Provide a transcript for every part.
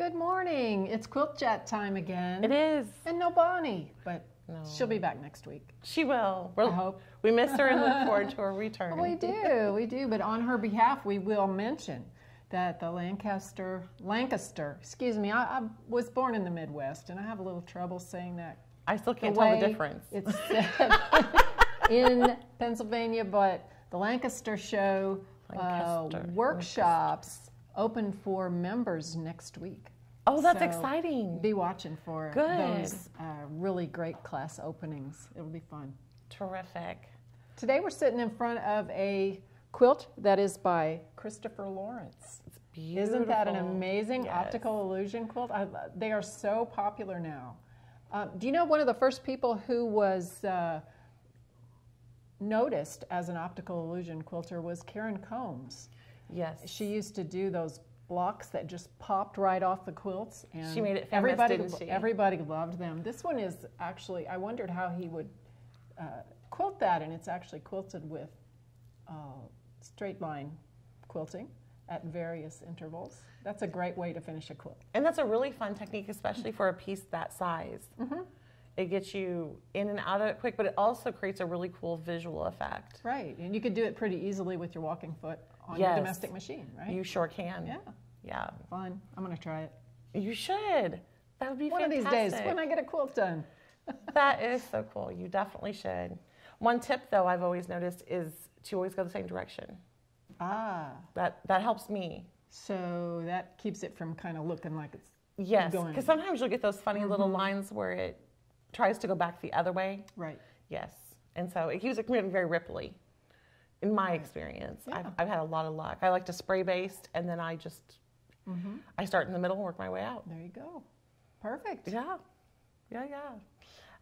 Good morning. It's QuiltChat time again. It is. And no Bonnie, but No. she'll be back next week. She will. I hope. We miss her and look forward to her return. We do. But on her behalf, we will mention that the Lancaster, excuse me, I was born in the Midwest, and I have a little trouble saying that. I still can't tell the difference. It's said in Pennsylvania, but the Lancaster show workshops open for members next week. Oh, that's So exciting. Be watching for those really great class openings. It'll be fun. Terrific. Today we're sitting in front of a quilt that is by Christopher Lawrence. It's beautiful. Isn't that an amazing Yes. optical illusion quilt? They are so popular now. Do you know one of the first people who was noticed as an optical illusion quilter was Karen Combs? Yes. She used to do those blocks that just popped right off the quilts, and She made it famous, didn't she? Everybody loved them. This one is actually, I wondered how he would quilt that, and it's actually quilted with straight line quilting at various intervals. That's a great way to finish a quilt. And that's a really fun technique, especially for a piece that size. Mm-hmm. It gets you in and out of it quick, but it also creates a really cool visual effect. Right, and you could do it pretty easily with your walking foot on Yes. your domestic machine, right? You sure can. Yeah. Yeah. Fun. I'm going to try it. You should. That would be One fantastic. of these days when I get a quilt done. That is so cool. You definitely should. One tip, though, I've always noticed is to always go the same direction. Ah. That helps me. So that keeps it from kind of looking like it's Yes, going. because sometimes you'll get those funny little lines where it tries to go back the other way. Right. Yes, and so it keeps it very ripply. In my experience, Yeah. I've had a lot of luck. I like to spray based, and then I just I start in the middle and work my way out. There you go. Perfect. Yeah.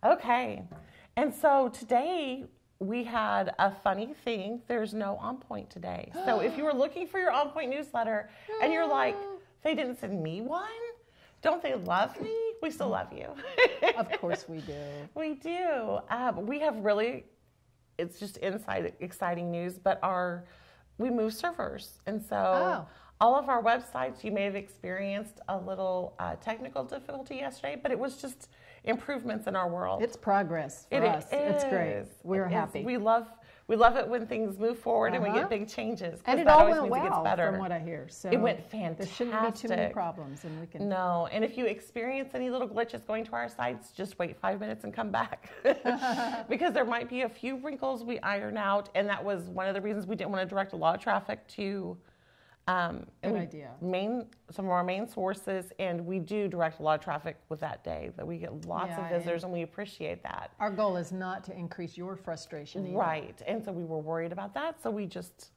Okay, and so today we had a funny thing. There's no On Point today. So if you were looking for your On Point newsletter and you're like, they didn't send me one, don't they love me? We still love you. Of course we do. We do. We have really, it's just exciting news, but we moved servers. And so all of our websites, you may have experienced a little technical difficulty yesterday, but it was just improvements in our world. It's progress for us. It's great. We're happy. We love it when things move forward and we get big changes. And it that all always went means it gets well better. from what I hear. So it went fantastic. There shouldn't be too many problems, and we can. No, and if you experience any little glitches going to our sites, just wait 5 minutes and come back. Because there might be a few wrinkles we iron out, and that was one of the reasons we didn't want to direct a lot of traffic to Good idea. Some of our main sources, and we do direct a lot of traffic with that day, that we get lots of visitors, and we appreciate that. Our goal is not to increase your frustration either. Right, and so we were worried about that, so we just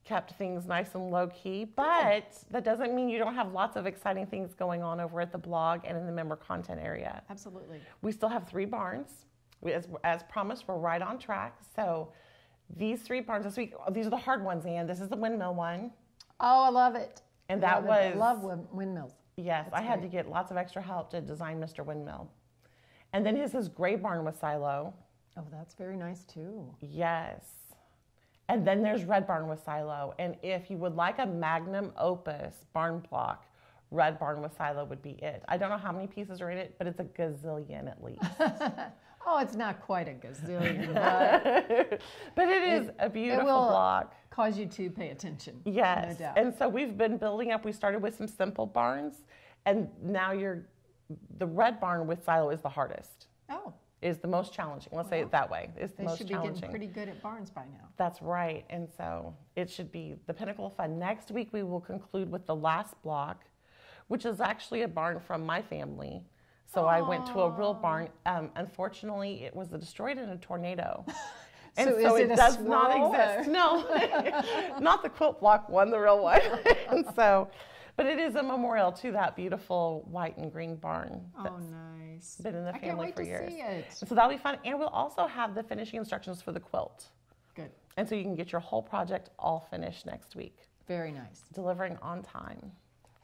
kept things nice and low key, but that doesn't mean you don't have lots of exciting things going on over at the blog and in the member content area. Absolutely. We still have 3 barns. As promised, we're right on track. So these 3 barns this week, these are the hard ones, and this is the windmill one. Oh, I love it. And that was... I love windmills. Yes, I had to get lots of extra help to design Mr. Windmill. And then his is gray barn with silo. Oh, that's very nice too. Yes. And then there's red barn with silo. And if you would like a magnum opus barn block, red barn with silo would be it. I don't know how many pieces are in it, but it's a gazillion at least. Oh, it's not quite a gazillion, but it is a beautiful block. Cause you to pay attention. Yes, no doubt. And so we've been building up. We started with some simple barns, and now the red barn with silo is the hardest. Oh. Is the most challenging. Let's say it that way. It's the most challenging. They should be getting pretty good at barns by now. That's right, and so it should be the pinnacle of fun. Next week we will conclude with the last block, which is actually a barn from my family. So I went to a real barn. Unfortunately, it was destroyed in a tornado. And so it does not exist. No, not the quilt block one, the real one. And so, but it is a memorial to that beautiful white and green barn. Oh, nice. Been in the family for years. I can't wait to see it. And so that'll be fun. And we'll also have the finishing instructions for the quilt. Good. And so you can get your whole project all finished next week. Very nice. Delivering on time.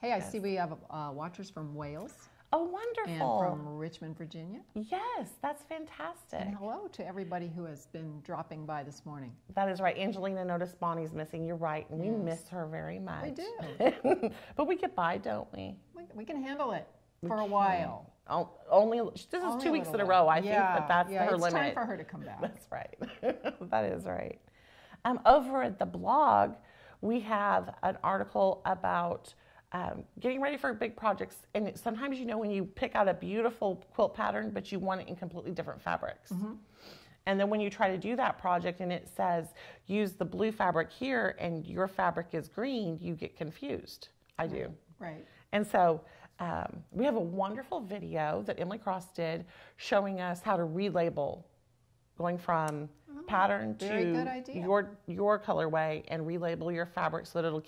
Hey, I see we have watchers from Wales. Oh, wonderful. And from Richmond, Virginia. Yes, that's fantastic. And hello to everybody who has been dropping by this morning. That is right. Angelina noticed Bonnie's missing. You're right. And we miss her very much. We do. But we get by, don't we? We can handle it for a while. This is 2 weeks in a row. I think that's her limit. It's time for her to come back. That's right. That is right. Over at the blog, we have an article about getting ready for big projects. And sometimes, when you pick out a beautiful quilt pattern, but you want it in completely different fabrics. And then when you try to do that project and it says, use the blue fabric here and your fabric is green, you get confused. I do. Right. And so we have a wonderful video that Emily Cross did showing us how to relabel, going from pattern to your colorway and relabel your fabric so that it'll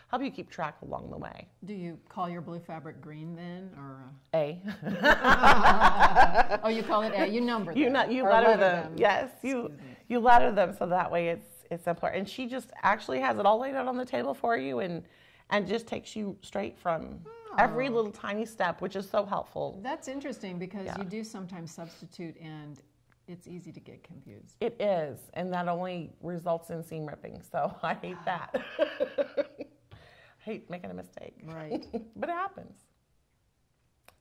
help you keep track along the way. Do you call your blue fabric green then, or A? Oh, you call it A. You number them. You letter them. Yes, you letter them so that way it's simpler. And she just actually has it all laid out on the table for you and just takes you straight from every little tiny step, which is so helpful. That's interesting because you do sometimes substitute and it's easy to get confused. It is, and that only results in seam ripping, so I hate that. I hate making a mistake. Right. But it happens.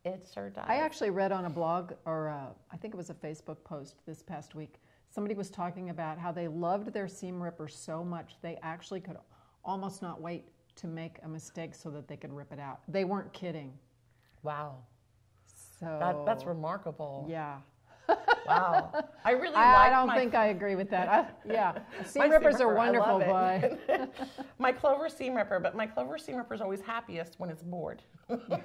It sure does. I actually read on a blog, or I think it was a Facebook post this past week, somebody was talking about how they loved their seam ripper so much they actually could almost not wait to make a mistake so that they could rip it out. They weren't kidding. Wow. So that's remarkable. Yeah. Wow. I don't think I agree with that. Seam rippers are wonderful, but my Clover seam ripper, but my Clover seam ripper is always happiest when it's bored.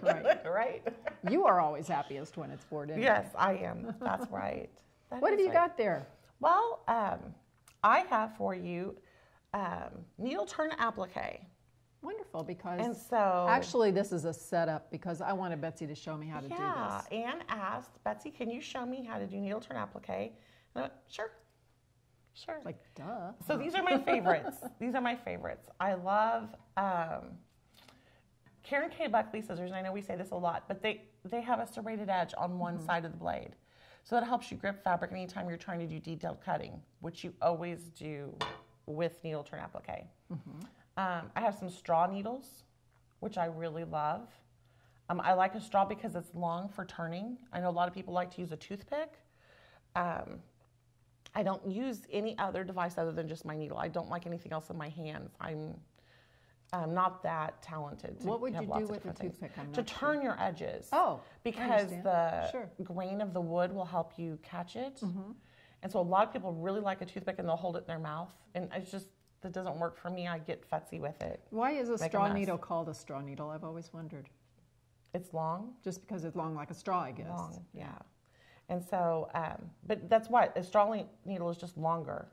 Right. Right? You are always happiest when it's bored. Anyway. Yes, I am. That's right. What have you got there? Well, I have for you Needleturn Appliqué. Wonderful, because actually this is a setup because I wanted Betsey to show me how to do this. Yeah, Anne asked, Betsey, can you show me how to do Needleturn Appliqué? And I went, sure. Like, duh. So these are my favorites. I love Karen K. Buckley scissors, and I know we say this a lot, but they have a serrated edge on one side of the blade. So that helps you grip fabric anytime you're trying to do detailed cutting, which you always do with Needleturn Appliqué. I have some straw needles, which I really love. I like a straw because it's long for turning. I know a lot of people like to use a toothpick. I don't use any other device other than just my needle. I don't like anything else in my hands. I'm not that talented. What would you do with a toothpick? To turn your edges. Oh, because the grain of the wood will help you catch it. And so a lot of people really like a toothpick and they'll hold it in their mouth. And it's just, that doesn't work for me. I get futzy with it. Why is a straw needle called a straw needle? I've always wondered. It's long? Just because it's long like a straw, I guess. Long, yeah. And so, but that's why a straw needle is just longer.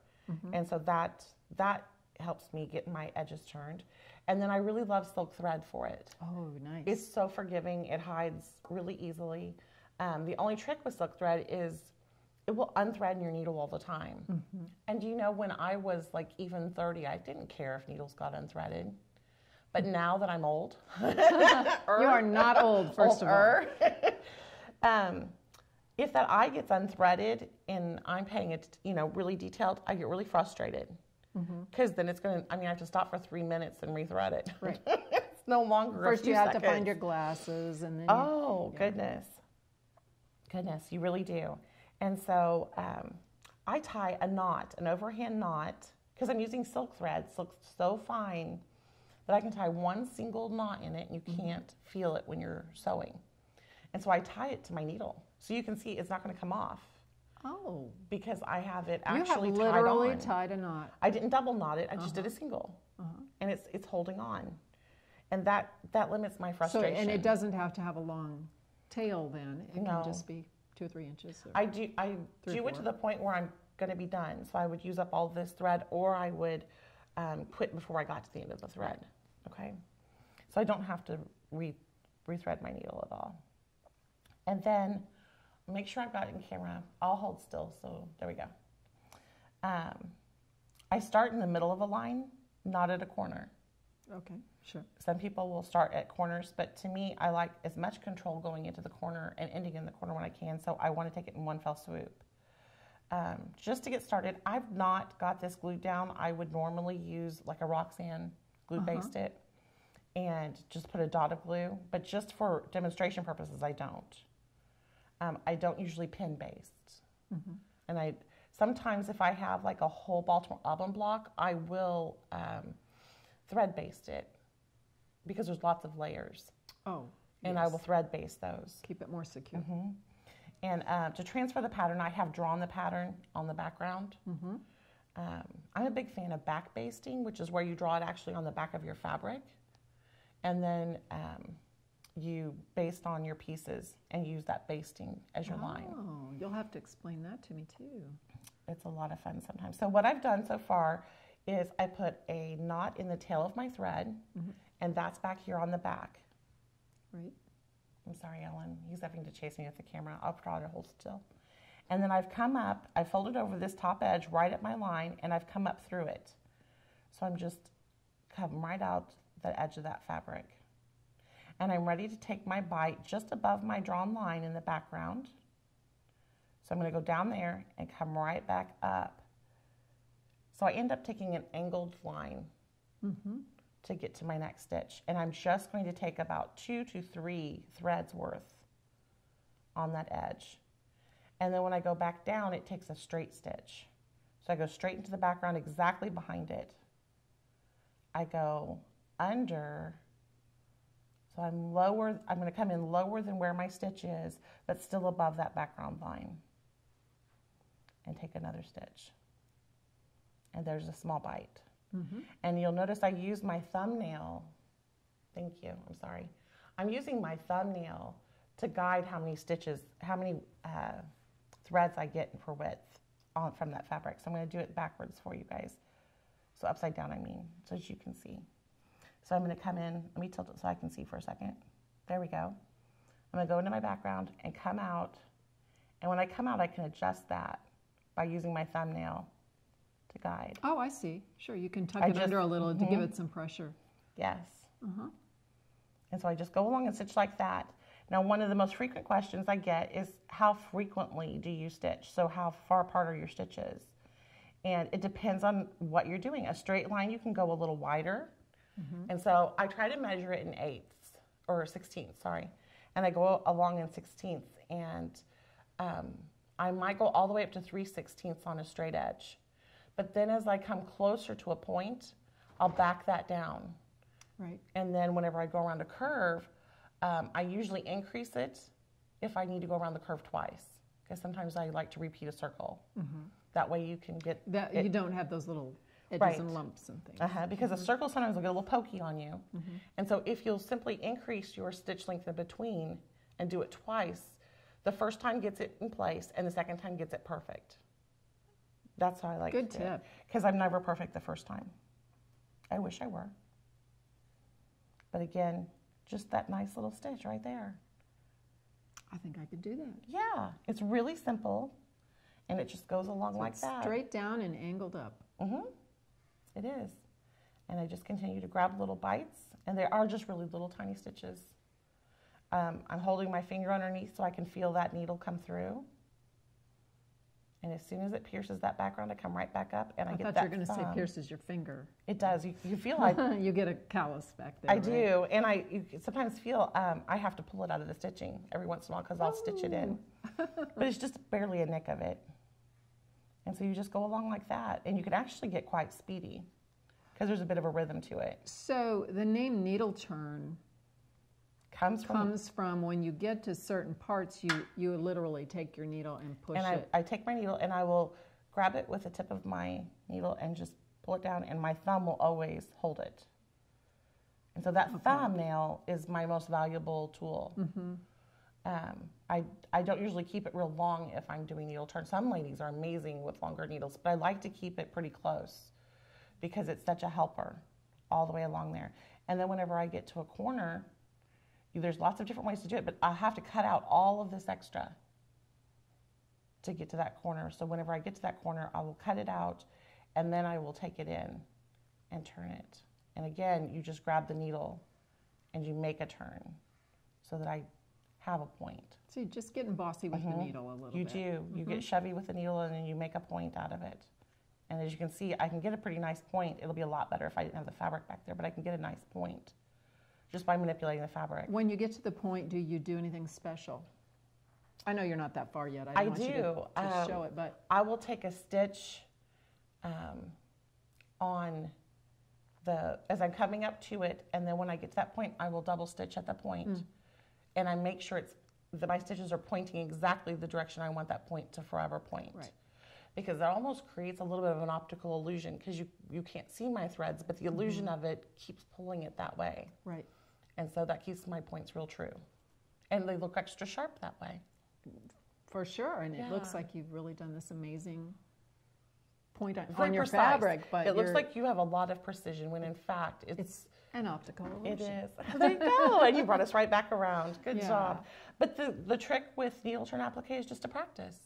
And so that helps me get my edges turned. And then I really love silk thread for it. Oh, nice. It's so forgiving. It hides really easily. The only trick with silk thread is it will unthread in your needle all the time. And you know, when I was like even 30, I didn't care if needles got unthreaded. But now that I'm old. You are not old, first of all. If that eye gets unthreaded and I'm paying it, really detailed, I get really frustrated. Because then it's going to, I have to stop for 3 minutes and rethread it. Right. It's no longer First you have seconds. to find your glasses and then goodness. Goodness, you really do. And so I tie a knot, an overhand knot, because I'm using silk thread. Silk's so fine that I can tie one single knot in it and you can't feel it when you're sewing. And so I tie it to my needle. So you can see it's not going to come off. Oh. Because I have it actually tied on. You have literally tied a knot. I didn't double knot it. I just did a single. And it's holding on. And that limits my frustration. So, and it doesn't have to have a long tail then. It can just be 2 or 3 inches. I do it to the point where I'm going to be done. So I would use up all this thread or I would quit before I got to the end of the thread. Okay? So I don't have to rethread my needle at all. And then make sure I've got it in camera. I'll hold still, so there we go. I start in the middle of a line, not at a corner. Okay, sure. Some people will start at corners, but to me, I like as much control going into the corner and ending in the corner when I can, so I want to take it in one fell swoop. Just to get started, I've not got this glued down. I would normally use like a Roxanne glue baste it and just put a dot of glue, but just for demonstration purposes, I don't. I don't usually pin baste. And sometimes if I have like a whole Baltimore album block, I will thread baste it because there's lots of layers. Oh, and I will thread baste those. Keep it more secure. And to transfer the pattern, I have drawn the pattern on the background. I'm a big fan of back basting, which is where you draw it actually on the back of your fabric. And then you baste on your pieces and use that basting as your line. Oh, you'll have to explain that to me too. It's a lot of fun sometimes. So what I've done so far is I put a knot in the tail of my thread, and that's back here on the back. Right. I'm sorry, Ellen. He's having to chase me with the camera. I'll try to hold still. And then I've come up, I folded over this top edge right at my line, and I've come up through it. So I'm just come right out the edge of that fabric. And I'm ready to take my bite just above my drawn line in the background. So I'm going to go down there and come right back up. So I end up taking an angled line to get to my next stitch. And I'm just going to take about 2 to 3 threads worth on that edge. And then when I go back down, it takes a straight stitch. So I go straight into the background exactly behind it. I go under, so I'm lower, I'm going to come in lower than where my stitch is, but still above that background line. And take another stitch. And there's a small bite. And you'll notice I use my thumbnail. Thank you, I'm sorry. I'm using my thumbnail to guide how many stitches, how many threads I get per width from that fabric. So I'm going to do it backwards for you guys. So upside down, I mean, so as you can see. So I'm going to come in, let me tilt it so I can see for a second. There we go. I'm going to go into my background and come out. And when I come out, I can adjust that by using my thumbnail to guide. Oh, I see. Sure, you can tuck it under a little to give it some pressure. Yes. And so I just go along and stitch like that. Now, one of the most frequent questions I get is how frequently do you stitch? So how far apart are your stitches? And it depends on what you're doing. A straight line, you can go a little wider. And so I try to measure it in 8ths, or 16ths, sorry. And I go along in 16ths. And I might go all the way up to 3/16 on a straight edge. But then as I come closer to a point, I'll back that down. Right. And then whenever I go around a curve, I usually increase it if I need to go around the curve twice. Because sometimes I like to repeat a circle. That way you can get... you don't have those little edges and lumps and things. Because a circle sometimes will get a little pokey on you. And so if you'll simply increase your stitch length in between and do it twice, the first time gets it in place and the second time gets it perfect. That's how I like to do it. Good tip. Because I'm never perfect the first time. I wish I were. But again, just that nice little stitch right there. I think I could do that. Yeah, it's really simple, and it just goes along like that. Straight down and angled up. It is. And I just continue to grab little bites, and they are just really little tiny stitches. I'm holding my finger underneath so I can feel that needle come through. And as soon as it pierces that background, I come right back up, and I get that thought you were going to say pierces your finger. It does. You feel like... you get a callus back there. I do. And you sometimes feel I have to pull it out of the stitching every once in a while because I'll stitch it in. But it's just barely a nick of it. And so you just go along like that. And you can actually get quite speedy because there's a bit of a rhythm to it. So the name Needleturn comes from when you get to certain parts, you literally take your needle and push it. I take my needle and I will grab it with the tip of my needle and just pull it down, and my thumb will always hold it. And so that thumbnail is my most valuable tool. I don't usually keep it real long if I'm doing needle turn. Some ladies are amazing with longer needles, but I like to keep it pretty close because it's such a helper all the way along there. And then whenever I get to a corner, there's lots of different ways to do it, but I have to cut out all of this extra to get to that corner. So whenever I get to that corner, I will cut it out, and then I will take it in and turn it. And again, you just grab the needle and you make a turn so that I have a point. So you're just getting bossy with the needle a little bit. You do. You get Chevy with the needle and then you make a point out of it. And as you can see, I can get a pretty nice point. It'll be a lot better if I didn't have the fabric back there, but I can get a nice point just by manipulating the fabric. When you get to the point, do you do anything special? I know you're not that far yet. I don't want you to show it, but I will take a stitch on as I'm coming up to it, and then when I get to that point, I will double stitch at the point, and I make sure that my stitches are pointing exactly the direction I want that point to forever point. Right. Because that almost creates a little bit of an optical illusion because you can't see my threads, but the illusion of it keeps pulling it that way. Right. And so that keeps my points real true. And they look extra sharp that way. For sure, and it looks like you've really done this amazing point on Very your precise. fabric. But it looks like you have a lot of precision when in fact it's an optical illusion. It is. There you go. And you brought us right back around. Good job. But the trick with Needleturn Appliqué is just to practice.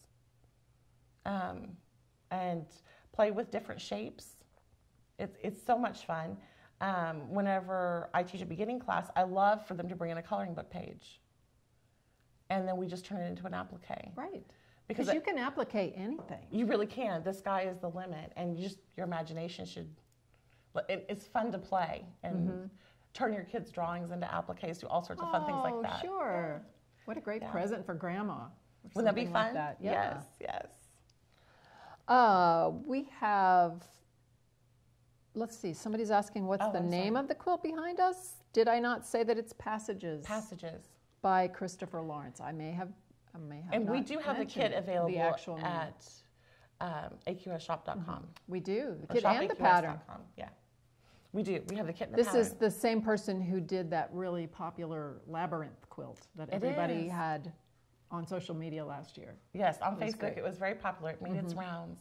And play with different shapes. It's so much fun. Whenever I teach a beginning class, I love for them to bring in a coloring book page. And then we just turn it into an applique. Right. Because you can applique anything. You really can. The sky is the limit. And your imagination should, it's fun to play. And turn your kids' drawings into appliques, do all sorts of fun things like that. Oh, sure. What a great present for Grandma. Wouldn't that be fun? Like that. Yeah. Yes, yes. We have, let's see, somebody's asking what's the name of the quilt behind us? Did I not say that it's Passages? Passages. By Christopher Lawrence. I may have and we do have the kit available the actual at AQSshop.com. We do, the kit and the pattern. Yeah, we do. We have the kit and the pattern. This is the same person who did that really popular labyrinth quilt that everybody had on social media last year. Yes, on Facebook it was very popular. It made its rounds.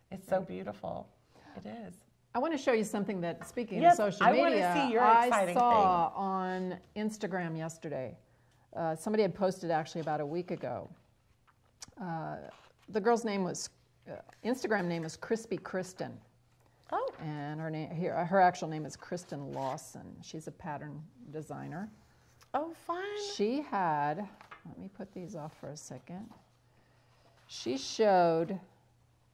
It's so beautiful. It is. I want to show you something that, speaking of social media, I want to see your exciting saw on Instagram yesterday. Somebody had posted actually about a week ago. The girl's name was, Instagram name is Crispy Kristen. Oh. And her actual name is Kristen Lawson. She's a pattern designer. Oh, fun. She had, let me put these off for a second. She showed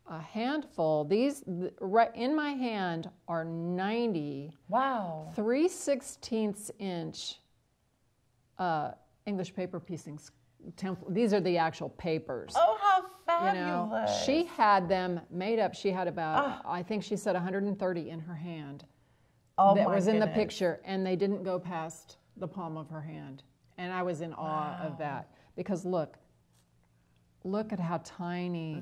a handful. These, right in my hand, are 90. Wow. 3/16 inch English paper piecing template. These are the actual papers. Oh, how fabulous. You know, she had them made up. She had about, I think she said 130 in her hand. Oh, that was in the picture, and they didn't go past the palm of her hand. And I was in awe of that because look at how tiny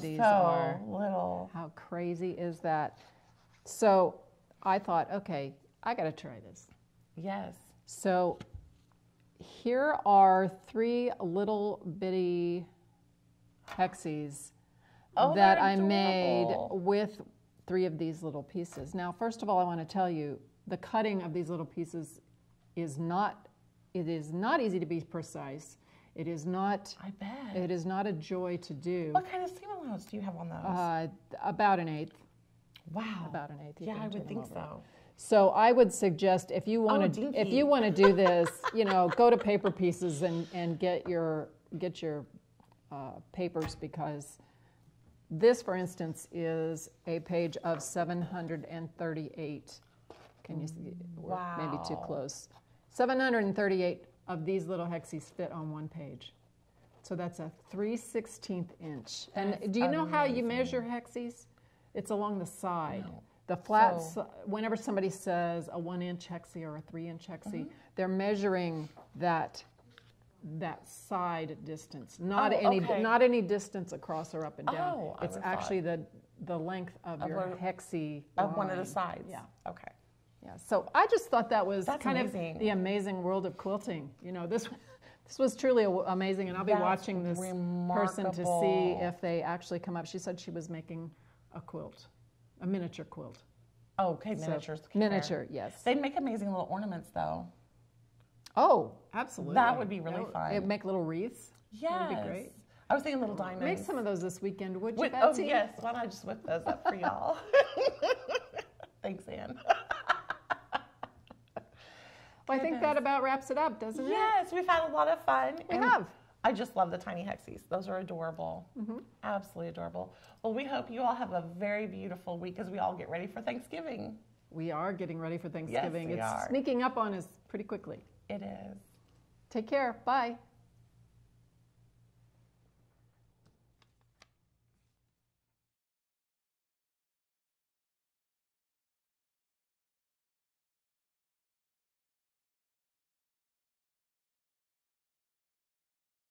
these are. Little. How crazy is that? So I thought, okay, I got to try this. Yes. So here are 3 little bitty Hexies that I made with 3 of these little pieces. Now, first of all, I want to tell you, the cutting of these little pieces is not easy to be precise. It is not. I bet. It is not a joy to do. What kind of seam allowance do you have on those? About 1/8. Wow. About 1/8. Yeah, I would think so. So I would suggest if you want to do this, you know, go to Paper Pieces and get your papers, because this, for instance, is a page of 738. Can you see? Wow. Maybe too close. 738 of these little Hexies fit on one page. So that's a 3/16 inch. And do you know how you measure Hexies? It's along the side. No. The flat, whenever somebody says a 1-inch Hexie or a 3-inch Hexie, they're measuring that side distance, not any distance across or up and down. It's actually the length of your Hexie of one of the sides. Yeah. Okay. Yeah. So I just thought that was kind of the amazing world of quilting. You know, this was truly amazing, and I'll be watching this person to see if they actually come up. She said she was making a quilt. A miniature quilt. Oh, okay, miniatures. Miniature, yes. They'd make amazing little ornaments, though. Oh, absolutely. That would be really fun. It'd make little wreaths. Yes. That would be great. I was thinking little diamonds. Make some of those this weekend, would you, Oh, Betsey? yes. Why don't I just whip those up for y'all? Thanks, Ann. Well, I think that about wraps it up, doesn't it? Yes, we've had a lot of fun. We have. I just love the tiny Hexies. Those are adorable. Absolutely adorable. Well, we hope you all have a very beautiful week as we all get ready for Thanksgiving. We are getting ready for Thanksgiving. Yes, we are. It's sneaking up on us pretty quickly. It is. Take care. Bye.